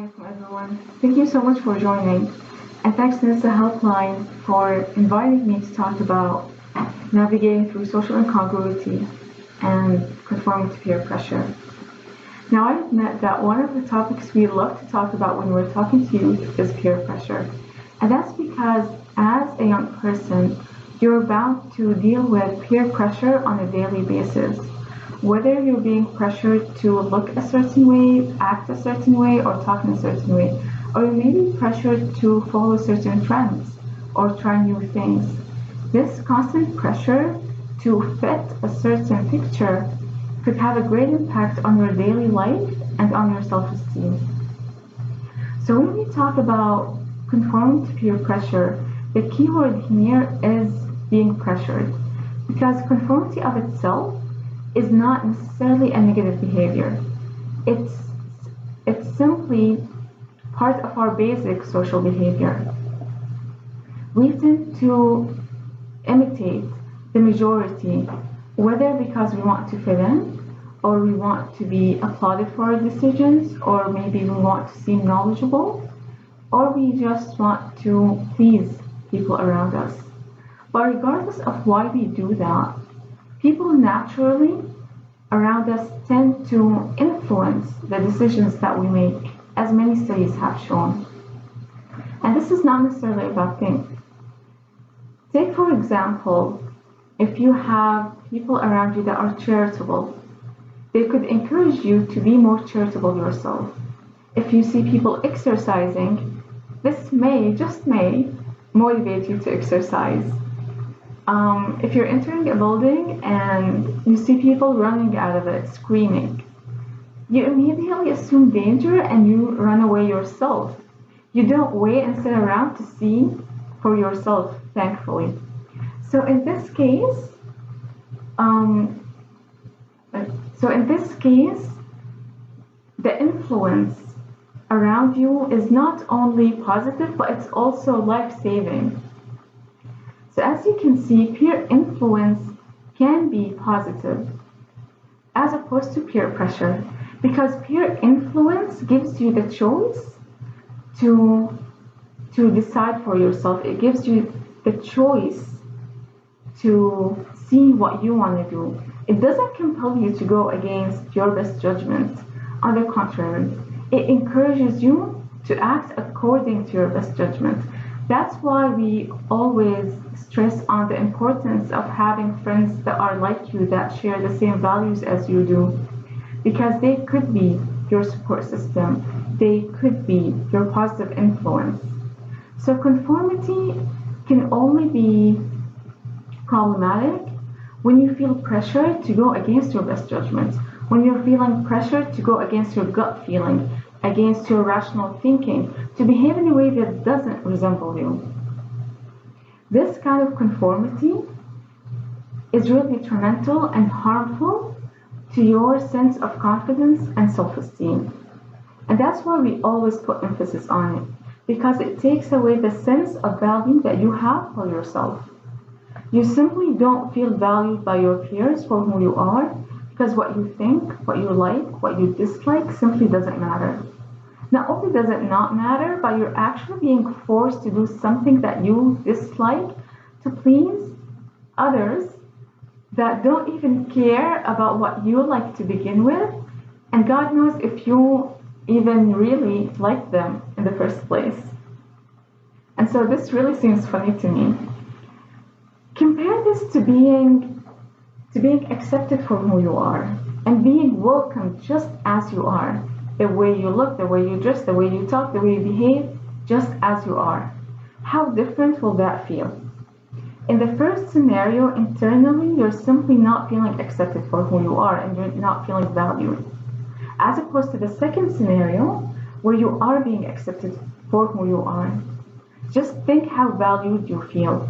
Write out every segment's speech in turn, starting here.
alaikum everyone. Thank you so much for joining. And thanks Nisa Helpline for inviting me to talk about navigating through social incongruity and conforming to peer pressure. Now I admit that one of the topics we love to talk about when we're talking to youth is peer pressure. And that's because as a young person, you're bound to deal with peer pressure on a daily basis. Whether you're being pressured to look a certain way, act a certain way, or talk in a certain way, or you may be pressured to follow certain trends or try new things. This constant pressure to fit a certain picture could have a great impact on your daily life and on your self-esteem. So when we talk about conforming to peer pressure, the key word here is being pressured, because conformity of itself is not necessarily a negative behavior. It's simply part of our basic social behavior. We tend to imitate the majority, whether because we want to fit in, or we want to be applauded for our decisions, or maybe we want to seem knowledgeable, or we just want to please people around us. But regardless of why we do that, people naturally around us tend to influence the decisions that we make, as many studies have shown. And this is not necessarily a bad thing. Take, for example, if you have people around you that are charitable, they could encourage you to be more charitable yourself. If you see people exercising, this just may, motivate you to exercise. If you're entering a building and you see people running out of it, screaming, you immediately assume danger and you run away yourself. You don't wait and sit around to see for yourself, thankfully. So in this case, the influence around you is not only positive, but it's also life-saving. So as you can see, peer influence can be positive as opposed to peer pressure, because peer influence gives you the choice to decide for yourself. It gives you the choice to see what you want to do. It doesn't compel you to go against your best judgment. On the contrary, it encourages you to act according to your best judgment. That's why we always stress on the importance of having friends that are like you, that share the same values as you do, because they could be your support system. They could be your positive influence. So conformity can only be problematic when you feel pressure to go against your best judgment, when you're feeling pressure to go against your gut feeling, against your rational thinking, to behave in a way that doesn't resemble you. This kind of conformity is really detrimental and harmful to your sense of confidence and self-esteem. And that's why we always put emphasis on it, because it takes away the sense of value that you have for yourself. You simply don't feel valued by your peers for who you are, because what you think, what you like, what you dislike simply doesn't matter. Not only does it not matter, but you're actually being forced to do something that you dislike to please others that don't even care about what you like to begin with, and God knows if you even really like them in the first place. And so this really seems funny to me. Compare this to being accepted for who you are and being welcomed just as you are. The way you look, the way you dress, the way you talk, the way you behave, just as you are. How different will that feel? In the first scenario, internally, you're simply not feeling accepted for who you are and you're not feeling valued. As opposed to the second scenario, where you are being accepted for who you are. Just think how valued you feel.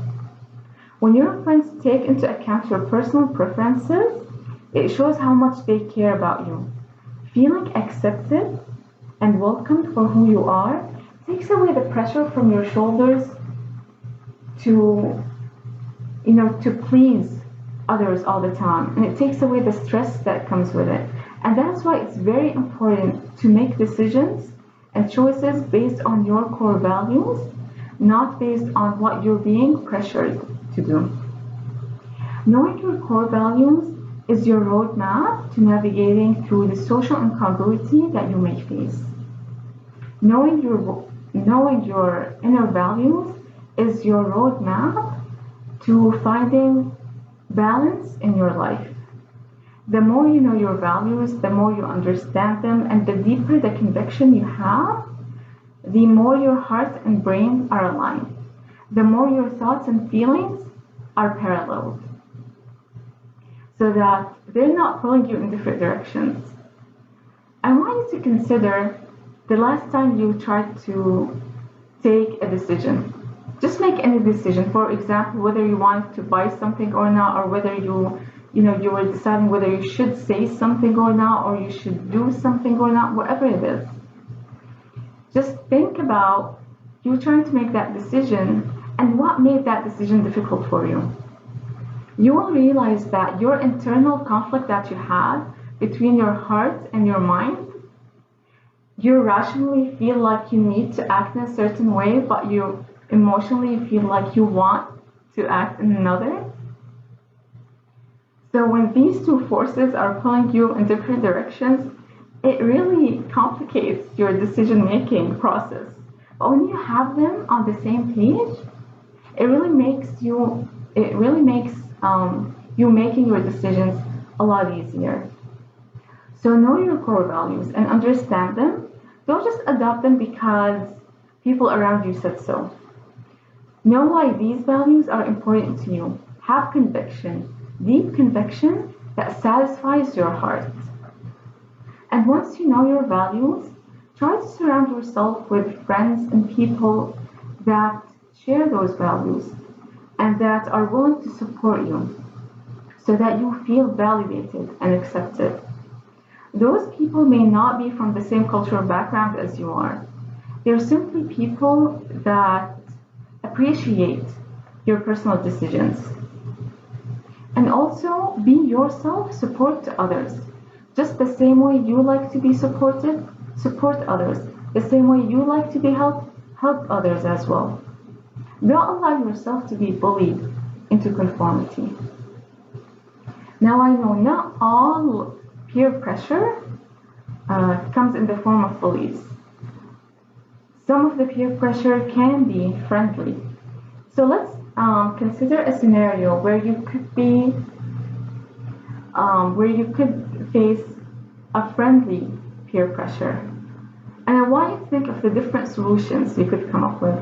When your friends take into account your personal preferences, it shows how much they care about you. Feeling accepted and welcomed for who you are takes away the pressure from your shoulders to please others all the time, and it takes away the stress that comes with it. And that's why it's very important to make decisions and choices based on your core values, not based on what you're being pressured to do. Knowing your core values is your roadmap to navigating through the social incongruity that you may face. Knowing your inner values is your roadmap to finding balance in your life. The more you know your values, the more you understand them, and the deeper the conviction you have, the more your heart and brain are aligned, the more your thoughts and feelings are paralleled, so that they're not pulling you in different directions. I want you to consider the last time you tried to take a decision. Just make any decision. For example, whether you wanted to buy something or not, or whether you were deciding whether you should say something or not, or you should do something or not, whatever it is. Just think about you trying to make that decision and what made that decision difficult for you. You will realize that your internal conflict that you had between your heart and your mind, you rationally feel like you need to act in a certain way, but you emotionally feel like you want to act in another. So when these two forces are pulling you in different directions, it really complicates your decision-making process. But when you have them on the same page, it really makes you making your decisions a lot easier. So know your core values and understand them. Don't just adopt them because people around you said so. Know why these values are important to you. Have conviction, deep conviction that satisfies your heart. And once you know your values, try to surround yourself with friends and people that share those values and that are willing to support you so that you feel validated and accepted. Those people may not be from the same cultural background as you are. They're simply people that appreciate your personal decisions. And also be yourself, support others. Just the same way you like to be supported, support others. The same way you like to be helped, help others as well. Don't allow yourself to be bullied into conformity. Now I know not all peer pressure comes in the form of bullies. Some of the peer pressure can be friendly. So let's consider a scenario where you could face a friendly peer pressure. And I want you to think of the different solutions you could come up with.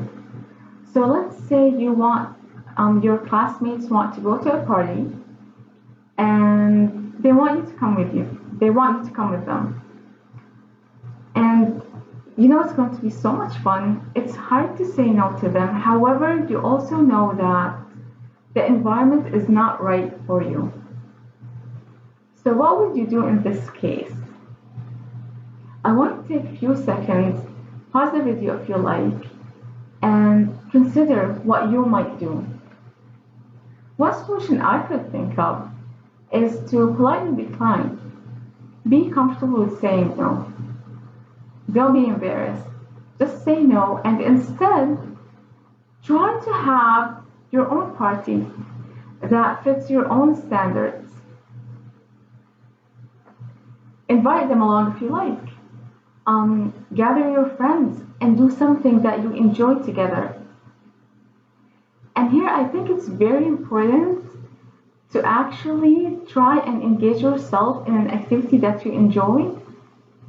So let's say your classmates want to go to a party and they want you to come with you. They want you to come with them. And it's going to be so much fun. It's hard to say no to them. However, you also know that the environment is not right for you. So what would you do in this case? I want to take a few seconds, pause the video if you like, and consider what you might do. One solution I could think of is to politely decline. Be comfortable with saying no. Don't be embarrassed. Just say no and instead try to have your own party that fits your own standards. Invite them along if you like. Gather your friends and do something that you enjoy together. And here I think it's very important to actually try and engage yourself in an activity that you enjoy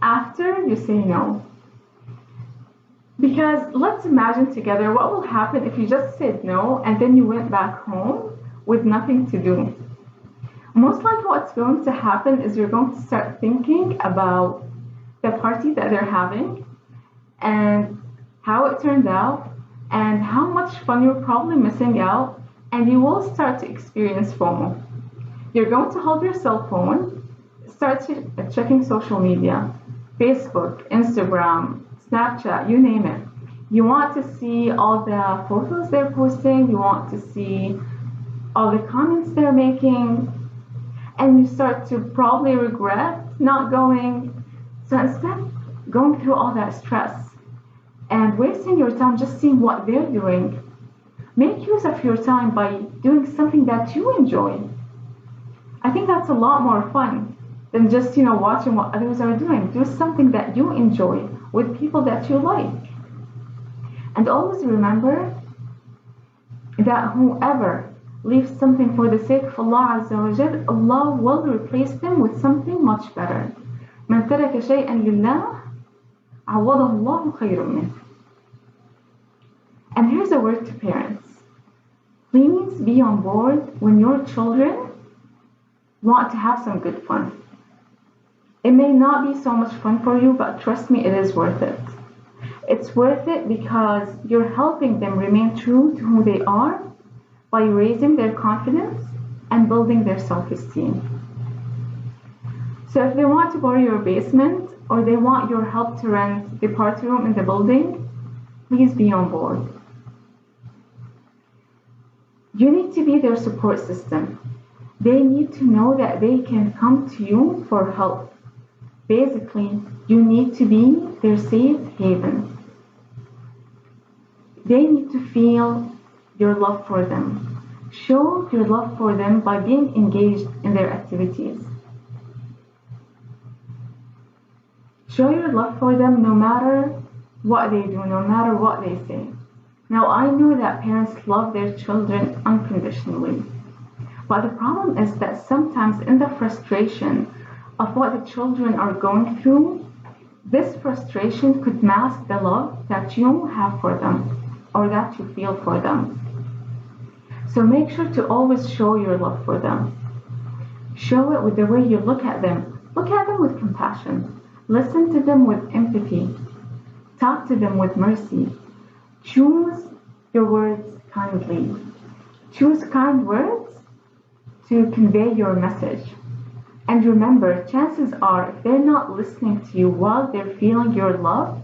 after you say no. Because let's imagine together what will happen if you just said no and then you went back home with nothing to do. Most likely what's going to happen is you're going to start thinking about the party that they're having and how it turned out and how much fun you're probably missing out, and you will start to experience FOMO. You're going to hold your cell phone, start checking social media, Facebook, Instagram, Snapchat, you name it. You want to see all the photos they're posting, you want to see all the comments they're making, and you start to probably regret not going. So instead of going through all that stress, and wasting your time just seeing what they're doing. Make use of your time by doing something that you enjoy. I think that's a lot more fun than just, watching what others are doing. Do something that you enjoy with people that you like. And always remember that whoever leaves something for the sake of Allah Azza wa Jal, Allah will replace them with something much better. من ترك شيئا لله عوضه الله خير منه. And here's a word to parents. Please be on board when your children want to have some good fun. It may not be so much fun for you, but trust me, it is worth it. It's worth it because you're helping them remain true to who they are by raising their confidence and building their self-esteem. So if they want to borrow your basement or they want your help to rent the party room in the building, please be on board. You need to be their support system. They need to know that they can come to you for help. Basically, you need to be their safe haven. They need to feel your love for them. Show your love for them by being engaged in their activities. Show your love for them no matter what they do, no matter what they say. Now, I know that parents love their children unconditionally. But the problem is that sometimes in the frustration of what the children are going through, this frustration could mask the love that you have for them or that you feel for them. So make sure to always show your love for them. Show it with the way you look at them. Look at them with compassion. Listen to them with empathy. Talk to them with mercy. Choose your words kindly. Choose kind words to convey your message. And remember, chances are if they're not listening to you while they're feeling your love,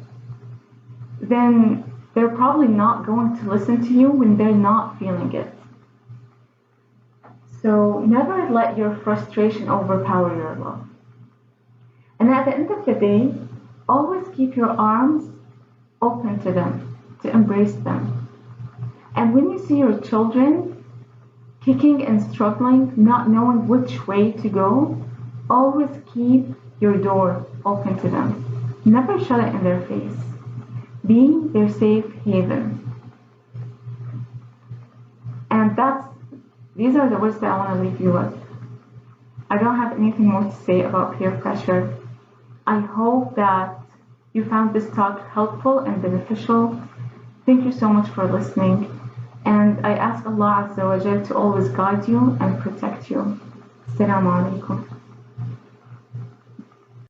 then they're probably not going to listen to you when they're not feeling it. So never let your frustration overpower your love. And at the end of the day, always keep your arms open to them, to embrace them. And when you see your children kicking and struggling, not knowing which way to go, always keep your door open to them. Never shut it in their face. Be their safe haven. And these are the words that I want to leave you with. I don't have anything more to say about peer pressure. I hope that you found this talk helpful and beneficial. Thank you so much for listening. And I ask Allah Azza wa Jal to always guide you and protect you. Assalamu alaikum.